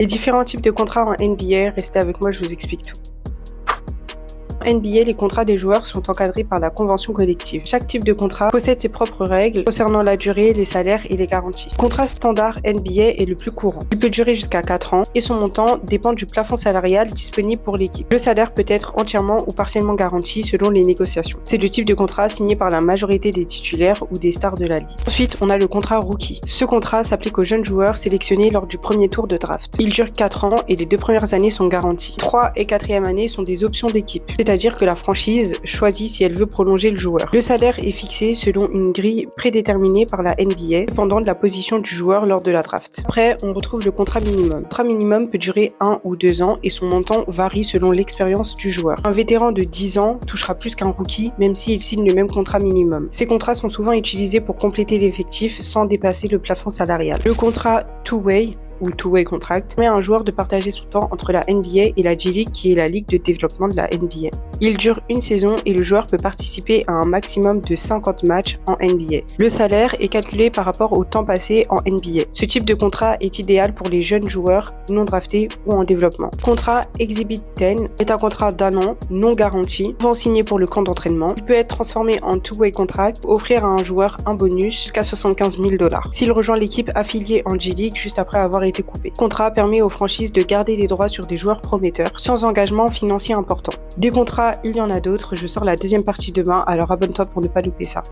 Les différents types de contrats en NBA, restez avec moi, je vous explique tout. En NBA, les contrats des joueurs sont encadrés par la convention collective. Chaque type de contrat possède ses propres règles concernant la durée, les salaires et les garanties. Le contrat standard NBA est le plus courant. Il peut durer jusqu'à 4 ans et son montant dépend du plafond salarial disponible pour l'équipe. Le salaire peut être entièrement ou partiellement garanti selon les négociations. C'est le type de contrat signé par la majorité des titulaires ou des stars de la ligue. Ensuite, on a le contrat rookie. Ce contrat s'applique aux jeunes joueurs sélectionnés lors du premier tour de draft. Il dure 4 ans et les 2 premières années sont garanties. 3 et 4e années sont des options d'équipe, c'est-à-dire que la franchise choisit si elle veut prolonger le joueur. Le salaire est fixé selon une grille prédéterminée par la NBA, dépendant de la position du joueur lors de la draft. Après, on retrouve le contrat minimum. Le contrat minimum peut durer 1 ou 2 ans et son montant varie selon l'expérience du joueur. Un vétéran de 10 ans touchera plus qu'un rookie, même s'il signe le même contrat minimum. Ces contrats sont souvent utilisés pour compléter l'effectif sans dépasser le plafond salarial. Le contrat two-way ou two-way contract permet à un joueur de partager son temps entre la NBA et la G-League qui est la ligue de développement de la NBA. Il dure une saison et le joueur peut participer à un maximum de 50 matchs en NBA. Le salaire est calculé par rapport au temps passé en NBA. Ce type de contrat est idéal pour les jeunes joueurs non draftés ou en développement. Contrat Exhibit 10 est un contrat d'1 an non garanti, souvent signé pour le camp d'entraînement. Il peut être transformé en two-way contract pour offrir à un joueur un bonus jusqu'à 75 000 $. S'il rejoint l'équipe affiliée en G-League juste après avoir été coupé. Le contrat permet aux franchises de garder les droits sur des joueurs prometteurs sans engagement financier important. Des contrats, il y en a d'autres, je sors la deuxième partie demain, alors abonne-toi pour ne pas louper ça.